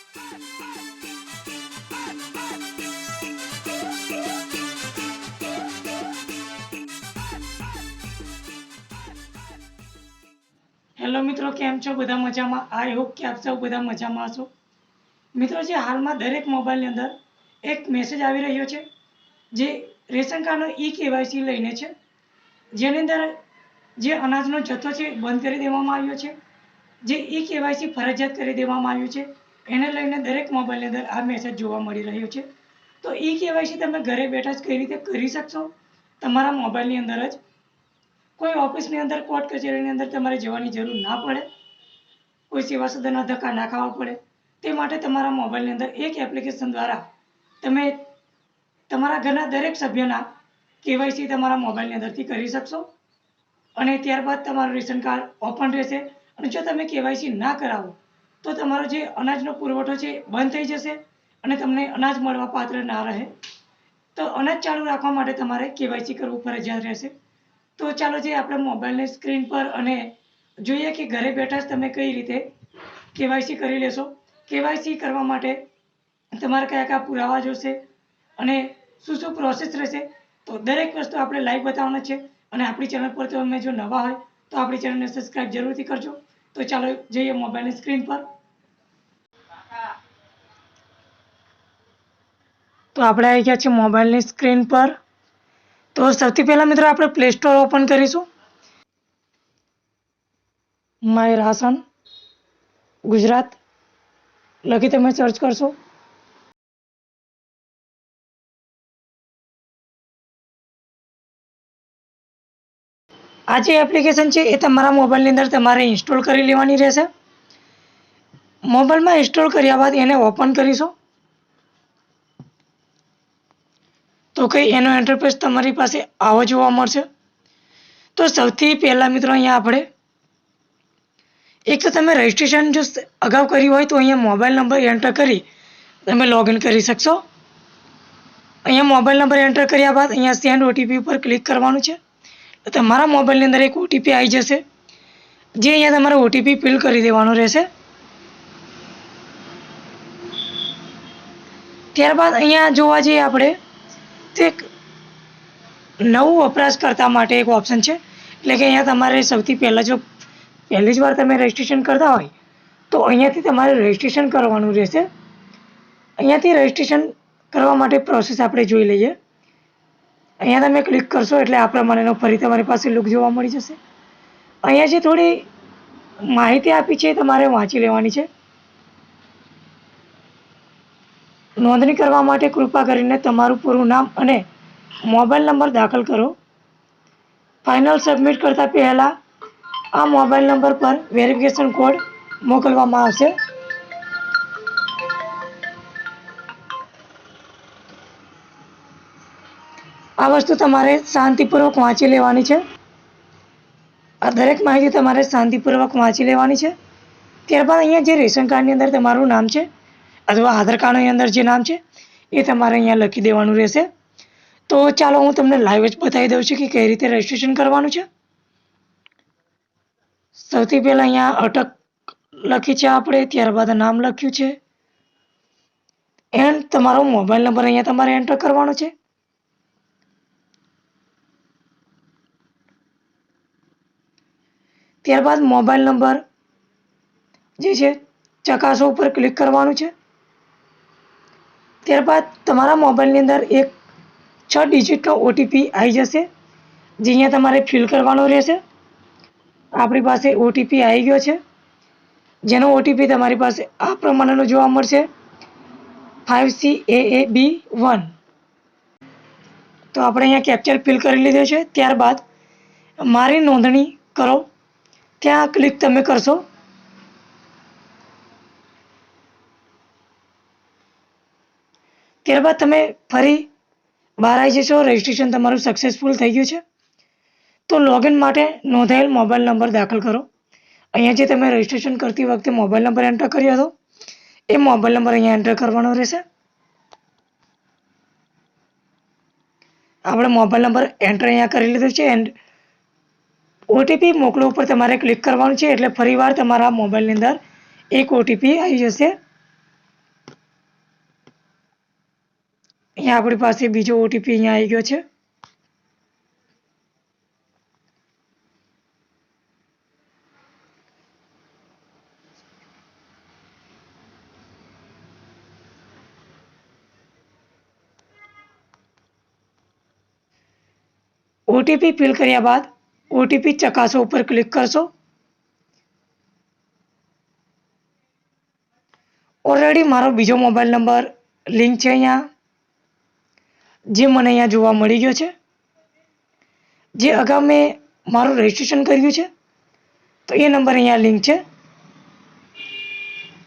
Hello મિત્રો, કેમ છો? બધા મજામાં? આઈ હોપ કે આપ સૌ બધા મજામાં હશો. મિત્રો, જે હાલમાં દરેક મોબાઈલની અંદર એક મેસેજ આવી રહ્યો છે જે રેશન કાર્ડનો ઈ-કેવાયસી લઈને છે, જેની અંદર જે અનાજનો જથ્થો છે બંધ કરી દેવામાં આવ્યો છે, જે ઈ-કેવાયસી ફરજિયાત કરી દેવામાં આવ્યું છે, એને લઈને દરેક મોબાઈલની અંદર આ મેસેજ જોવા મળી રહ્યો છે. તો ઈ-કેવાયસી તમે ઘરે બેઠા જ કઈ રીતે કરી શકશો? તમારા મોબાઈલની અંદર જ. કોઈ ઓફિસની અંદર, કોર્ટ કચેરીની અંદર તમારે જવાની જરૂર ના પડે, કોઈ સેવા સદનના ધક્કા ના ખાવા પડે. તે માટે તમારા મોબાઈલની અંદર એક એપ્લિકેશન દ્વારા તમે તમારા ઘરના દરેક સભ્યના કેવાયસી તમારા મોબાઈલની અંદરથી કરી શકશો અને ત્યારબાદ તમારું રેશન કાર્ડ ઓપન રહેશે. અને જો તમે કેવાયસી ના કરાવો તો તમારો જે અનાજનો પુરવઠો છે બંધ થઈ જશે અને તમને અનાજ મળવા પાત્ર ના રહે. તો અનાજ ચાલુ રાખવા માટે તમારે કેવાયસી કરવું ફરજિયાત રહેશે. તો ચાલો જે આપણે મોબાઈલની સ્ક્રીન પર અને જોઈએ કે ઘરે બેઠા જ તમે કઈ રીતે કેવાયસી કરી લેશો. કેવાયસી કરવા માટે તમારે કયા કયા પુરાવા જોશે અને શું શું પ્રોસેસ રહેશે, તો દરેક વસ્તુ આપણે લાઈવ બતાવવાના છે. અને આપણી ચેનલ પર તમે જો નવા હોય તો આપણી ચેનલને સબસ્ક્રાઈબ જરૂરથી કરજો. તો ચાલો જઈએ મોબાઈલની સ્ક્રીન પર. તો આપણે આવી ગયા છે મોબાઈલની સ્ક્રીન પર. તો સૌથી પહેલાં મિત્રો આપણે પ્લે સ્ટોર ઓપન કરીશું. માય રાશન ગુજરાત લખી તમે સર્ચ કરશો. આ જે એપ્લિકેશન છે એ તમારા મોબાઈલની અંદર તમારે ઇન્સ્ટોલ કરી લેવાની રહેશે. મોબાઈલમાં ઇન્સ્ટોલ કર્યા બાદ એને ઓપન કરીશું તો કંઈ એનો ઇન્ટરફેસ તમારી પાસે આવો જોવા મળશે. તો સૌથી પહેલાં મિત્રો અહીંયા આપણે એક તો તમે રજિસ્ટ્રેશન જો અગાઉ કર્યું હોય તો અહીંયા મોબાઈલ નંબર એન્ટર કરી તમે લોગિન કરી શકશો. અહીંયા મોબાઈલ નંબર એન્ટર કર્યા બાદ અહીંયા સેન્ડ ઓટીપી ઉપર ક્લિક કરવાનું છે. તમારા મોબાઈલની અંદર એક ઓટીપી આવી જશે, જે અહીંયા તમારે ઓટીપી ફિલ કરી દેવાનો રહેશે. ત્યારબાદ અહીંયા જોવા જઈએ આપણે તો એક નવું વપરાશકર્તા માટે એક ઓપ્શન છે. એટલે કે અહીંયા તમારે સૌથી પહેલાં જો પહેલી જ વાર તમે રજિસ્ટ્રેશન કરતા હોય તો અહીંયાથી તમારે રજિસ્ટ્રેશન કરવાનું રહેશે. અહીંયાથી રજિસ્ટ્રેશન કરવા માટે પ્રોસેસ આપણે જોઈ લઈએ. અહીંયા તમે ક્લિક કરશો એટલે આ પ્રમાણેનો ફરી તમારી પાસે લુક જોવા મળી જશે. અહીંયા જે થોડી માહિતી આપી છે એ તમારે વાંચી લેવાની છે. નોંધણી કરવા માટે કૃપા કરીને તમારું પૂરું નામ અને મોબાઈલ નંબર દાખલ કરો. ફાઇનલ સબમિટ કરતાં પહેલાં આ મોબાઈલ નંબર પર વેરિફિકેશન કોડ મોકલવામાં આવશે. આ વસ્તુ તમારે શાંતિપૂર્વક વાંચી લેવાની છે. આ દરેક માહિતી તમારે શાંતિપૂર્વક વાંચી લેવાની છે. ત્યારબાદ અહીંયા જે રેશન કાર્ડની અંદર તમારું નામ છે અથવા આધાર કાર્ડની અંદર જે નામ છે એ તમારે અહીંયા લખી દેવાનું રહેશે. તો ચાલો હું તમને લાઈવ જ બતાવી દઉં છું કે કઈ રીતે રજિસ્ટ્રેશન કરવાનું છે. સૌથી પહેલાં અહીંયા અટક લખી છે આપણે, ત્યારબાદ નામ લખ્યું છે એન્ડ તમારો મોબાઈલ નંબર અહીંયા તમારે એન્ટર કરવાનો છે. ત્યારબાદ મોબાઈલ નંબર જે છે ચકાસો ઉપર ક્લિક કરવાનું છે. ત્યારબાદ તમારા મોબાઈલની અંદર એક 6 ડિજિટનો ઓટીપી આવી જશે, જે અહીંયા તમારે ફિલ કરવાનો રહેશે. આપણી પાસે ઓટીપી આવી ગયો છે, જેનો ઓટીપી તમારી પાસે આ પ્રમાણેનો જોવા મળશે 5CAAB1. તો આપણે અહીંયા કેપ્ચર ફિલ કરી લીધો છે. ત્યારબાદ મારી નોંધણી કરો ત્યાં ક્લિક તમે કરશો. ત્યારબાદ તમે ફરી બહાર આવી જશો. રજિસ્ટ્રેશન તમારું સક્સેસફુલ થઈ ગયું છે. તો લોગિન માટે નોંધાયેલ મોબાઈલ નંબર દાખલ કરો. અહીંયા જે તમે રજિસ્ટ્રેશન કરતી વખતે મોબાઈલ નંબર એન્ટર કર્યો હતો એ મોબાઈલ નંબર અહીંયા એન્ટર કરવાનો રહેશે. આપણે મોબાઈલ નંબર એન્ટર અહીંયા કરી લીધો છે એન્ડ ઓટીપી મોકલો ઉપર તમારે ક્લિક કરવાનું છે. એટલે ફરીવાર તમારા મોબાઈલની અંદર એક ઓટીપી આવી જશે. અહીંયા આપણી પાસે બીજો ઓટીપી અહીંયા આવી ગયો છે. ઓટીપી ફિલ કર્યા બાદ ઓટીપી ચકાસો ઉપર ક્લિક કરશો. ઓલરેડી મારો બીજો મોબાઈલ નંબર લિંક છે અહીંયા, જે મને અહીંયા જોવા મળી ગયો છે. જે અગાઉ મેં મારું રજિસ્ટ્રેશન કર્યું છે તો એ નંબર અહીંયા લિંક છે.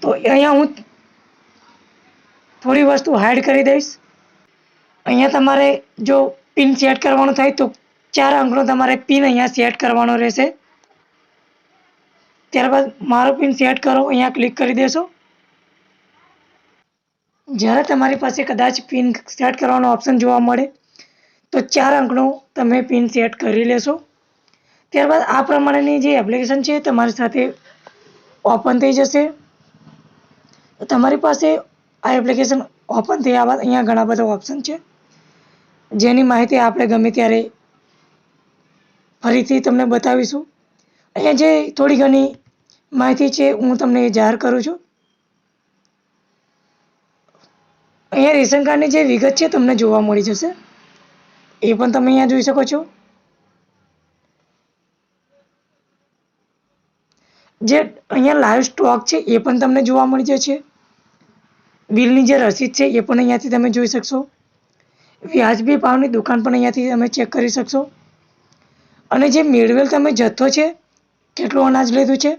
તો અહીંયા હું થોડી વસ્તુ હાઈડ કરી દઈશ. અહીંયા તમારે જો પિન સેટ કરવાનો થાય તો 4 અંકનો તમારે પિન અહીંયા સેટ કરવાનો રહેશે. ત્યારબાદ મારો પિન સેટ કરો, અહીંયા ક્લિક કરી દેશો. જ્યારે તમારી પાસે કદાચ પિન સેટ કરવાનો ઓપ્શન જોવા મળે તો 4 અંકનો તમે પિન સેટ કરી લેશો. ત્યારબાદ આ પ્રમાણેની જે એપ્લિકેશન છે તમારી સાથે ઓપન થઈ જશે. તમારી પાસે આ એપ્લિકેશન ઓપન થયા બાદ અહીંયા ઘણા બધા ઓપ્શન છે, જેની માહિતી આપણે ગમે ત્યારે ફરીથી તમને બતાવીશું. અહીંયા જે થોડી ઘણી માહિતી છે હું તમને જાહેર કરું છું. અહીંયા રેશન કાર્ડની જે વિગત છે તમને જોવા મળી જશે, એ પણ તમે અહીંયા જોઈ શકો છો. જે અહીંયા લાઈવ સ્ટોક છે એ પણ તમને જોવા મળી જશે. બિલની જે રસીદ છે એ પણ અહીંયાથી તમે જોઈ શકશો. વ્યાજબી ભાવની દુકાન પણ અહીંયાથી તમે ચેક કરી શકશો. અને જે મેળવેલ તમે જથ્થો છે, કેટલું અનાજ લીધું છે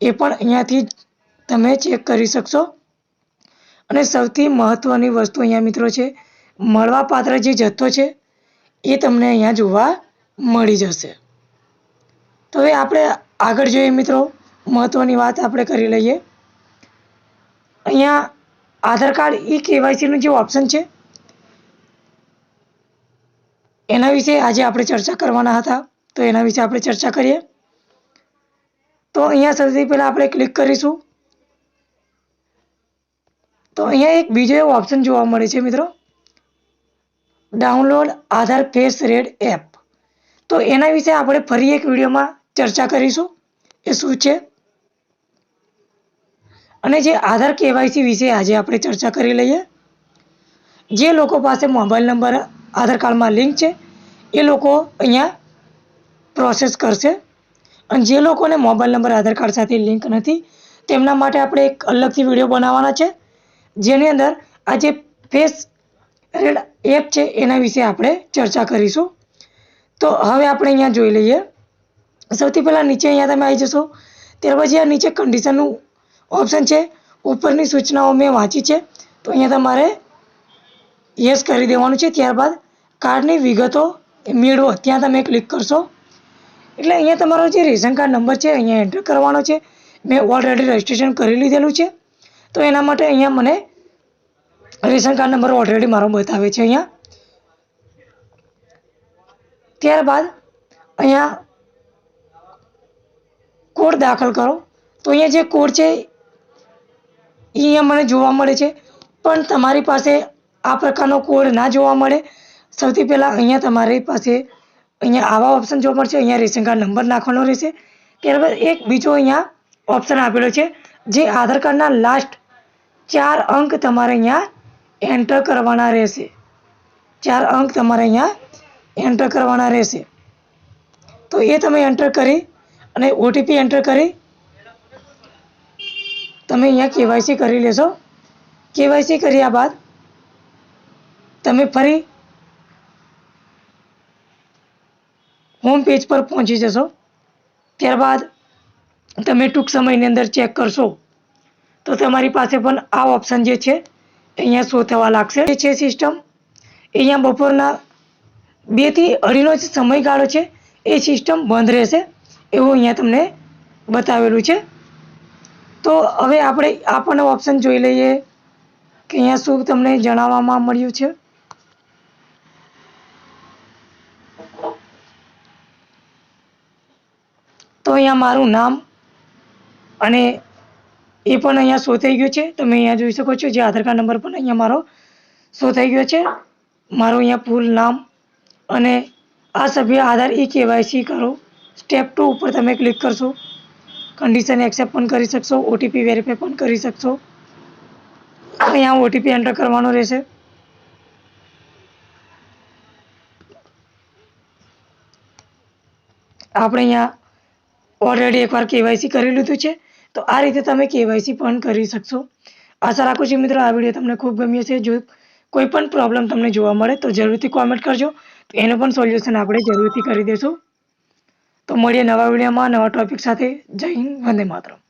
એ પણ અહીંયાથી તમે ચેક કરી શકશો. અને સૌથી મહત્ત્વની વસ્તુ અહીંયા મિત્રો છે, મળવાપાત્ર જે જથ્થો છે એ તમને અહીંયા જોવા મળી જશે. તો હવે આપણે આગળ જોઈએ મિત્રો, મહત્ત્વની વાત આપણે કરી લઈએ. અહીંયા આધાર કાર્ડ KYCનું જે ઓપ્શન છે એના વિશે આજે આપણે ચર્ચા કરવાના હતા, તો એના વિશે આપણે ચર્ચા કરીએ. તો અહીંયા સૌથી પહેલાં આપણે ક્લિક કરીશું. તો અહીંયા એક બીજો એવો ઓપ્શન જોવા મળે છે મિત્રો, ડાઉનલોડ આધાર ફેસ રેડ એપ. તો એના વિશે આપણે ફરી એક વિડીયોમાં ચર્ચા કરીશું એ શું છે. અને જે આધાર KYC વિશે આજે આપણે ચર્ચા કરી લઈએ. જે લોકો પાસે મોબાઈલ નંબર આધાર કાર્ડમાં લિંક છે એ લોકો અહીંયા પ્રોસેસ કરશે. અને જે લોકોને મોબાઈલ નંબર આધાર કાર્ડ સાથે લિંક નથી તેમના માટે આપણે એક અલગથી વિડીયો બનાવવાના છે, જેની અંદર આ જે ફેસ રેડ એપ છે એના વિશે આપણે ચર્ચા કરીશું. તો હવે આપણે અહીંયા જોઈ લઈએ. સૌથી પહેલાં નીચે અહીંયા તમે આવી જશો. ત્યાર પછી આ નીચે કન્ડિશનનું ઓપ્શન છે. ઉપરની સૂચનાઓ મેં વાંચી છે તો અહીંયા તમારે યસ કરી દેવાનું છે. ત્યારબાદ કાર્ડની વિગતો મેળવો ત્યાં તમે ક્લિક કરશો. એટલે અહીંયા તમારો જે રેશન કાર્ડ નંબર છે અહીંયા એન્ટર કરવાનો છે. મેં ઓલરેડી રજિસ્ટ્રેશન કરી લીધેલું છે તો એના માટે અહીંયા મને રેશન કાર્ડ નંબર ઓલરેડી મારો બતાવે છે અહીંયા. ત્યારબાદ અહીંયા કોડ દાખલ કરો. તો અહીંયા જે કોડ છે એ અહીંયા મને જોવા મળે છે, પણ તમારી પાસે આ પ્રકારનો કોડ ના જોવા મળે. સૌથી પહેલાં અહીંયા તમારી પાસે અહીંયા આવા ઓપ્શન જોવા મળશે. અહીંયા રેશન કાર્ડ નંબર નાખવાનો રહેશે. ત્યારબાદ એક બીજો અહીંયા ઓપ્શન આપેલો છે, જે આધાર કાર્ડના લાસ્ટ 4 અંક તમારે અહીંયા એન્ટર કરવાના રહેશે. 4 અંક તમારે અહીંયા એન્ટર કરવાના રહેશે. તો એ તમે એન્ટર કરી અને ઓટીપી એન્ટર કરી તમે અહીંયા KYC કરી લેશો. KYC કર્યા બાદ તમે ફરી હોમ પેજ પર પહોંચી જશો. ત્યારબાદ તમે ટૂંક સમયની અંદર ચેક કરશો તો તમારી પાસે પણ આ ઓપ્શન જે છે અહીંયા શો થવા લાગશે. એ છે સિસ્ટમ અહીંયા બપોરના 2 થી 2.5નો જે સમયગાળો છે એ સિસ્ટમ બંધ રહેશે એવું અહીંયા તમને બતાવેલું છે. તો હવે આપણે આ પણ ઓપ્શન જોઈ લઈએ કે અહીંયા શું તમને જણાવવામાં મળ્યું છે. તો અહીંયા મારું નામ અને એ પણ અહીંયા શો થઈ ગયું છે. તમે અહીંયા જોઈ શકો છો. જે આધાર કાર્ડ નંબર પણ અહીંયા મારો શો થઈ ગયો છે. મારું અહીંયા ફૂલ નામ અને આ સભ્ય આધાર KYC કરો. સ્ટેપ 2 ઉપર તમે ક્લિક કરશો. કન્ડિશન એક્સેપ્ટ પણ કરી શકશો, OTP વેરીફાઈ પણ કરી શકશો. અહીંયા OTP એન્ટર કરવાનો રહેશે. આપણે અહીંયા ઓલરેડી એકવાર KYC કરી લીધું છે, તો આ રીતે તમે KYC પણ કરી શકશો. આશા રાખું છું મિત્રો આ વિડીયો તમને ખૂબ ગમ્યો છે. જો કોઈ પણ પ્રોબ્લેમ તમને જોવા મળે તો જરૂરથી કોમેન્ટ કરજો, તો એનું પણ સોલ્યુશન આપણે જરૂરથી કરી દઈશું. તો મળીએ નવા વિડીયોમાં નવા ટોપિક સાથે. જય હિન્દ, વંદે માતરમ.